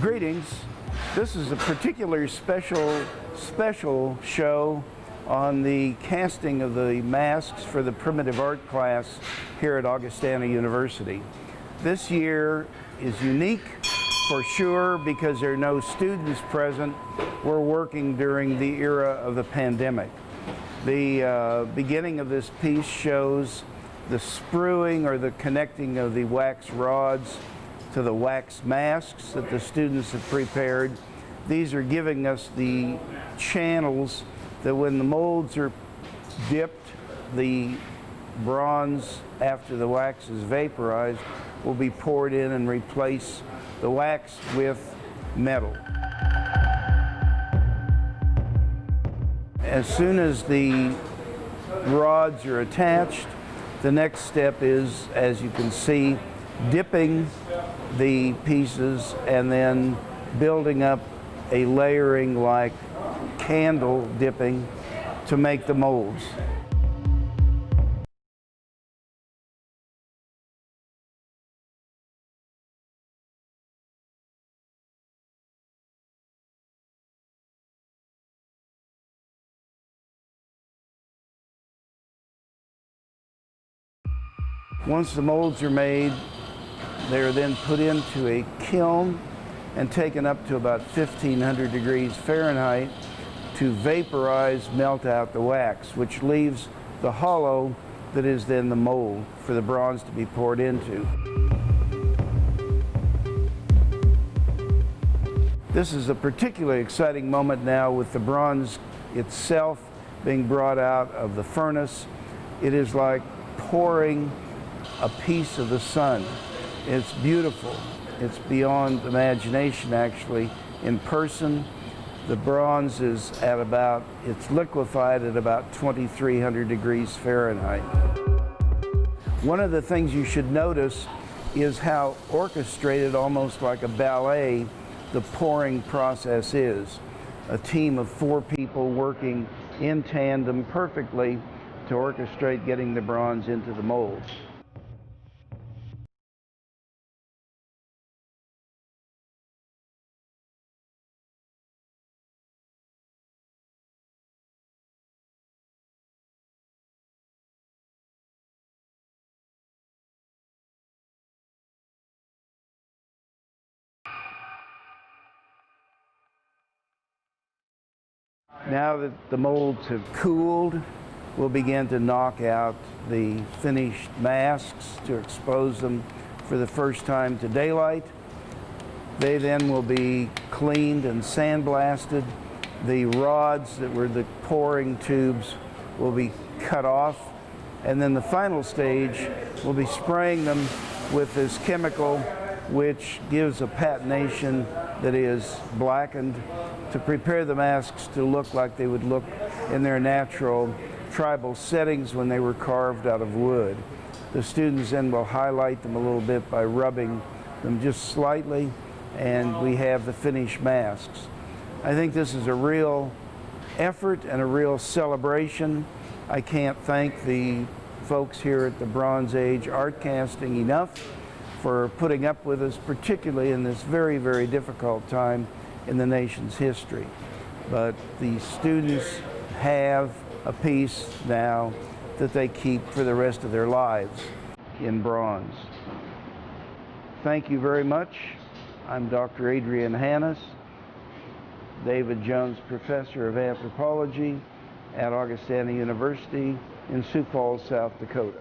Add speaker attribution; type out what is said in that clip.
Speaker 1: Greetings. This is a particularly special show on the casting of the masks for the primitive art class here at Augustana University. This year is unique for sure because there are no students present. We're working during the era of the pandemic. The beginning of this piece shows the spruing or the connecting of the wax rods to the wax masks that the students have prepared. These are giving us the channels that when the molds are dipped, the bronze, after the wax is vaporized, will be poured in and replace the wax with metal. As soon as the rods are attached, the next step is, as you can see, dipping the pieces and then building up a layering like candle dipping to make the molds. Once the molds are made, they are then put into a kiln and taken up to about 1,500 degrees Fahrenheit to vaporize, melt out the wax, which leaves the hollow that is then the mold for the bronze to be poured into. This is a particularly exciting moment now with the bronze itself being brought out of the furnace. It is like pouring a piece of the sun. It's beautiful. It's beyond imagination, actually. In person, the bronze is at about, it's liquefied at about 2,300 degrees Fahrenheit. One of the things you should notice is how orchestrated, almost like a ballet, the pouring process is. A team of 4 people working in tandem perfectly to orchestrate getting the bronze into the molds. Now that the molds have cooled, we'll begin to knock out the finished masks to expose them for the first time to daylight. They then will be cleaned and sandblasted. The rods that were the pouring tubes will be cut off. And then the final stage, we'll be spraying them with this chemical which gives a patination that is blackened to prepare the masks to look like they would look in their natural tribal settings when they were carved out of wood. The students then will highlight them a little bit by rubbing them just slightly, and we have the finished masks. I think this is a real effort and a real celebration. I can't thank the folks here at the Bronze Age Art Casting enough for putting up with us, particularly in this very, very difficult time in the nation's history. But the students have a piece now that they keep for the rest of their lives in bronze. Thank you very much. I'm Dr. Adrien Hannus, David Jones Professor of Anthropology at Augustana University in Sioux Falls, South Dakota.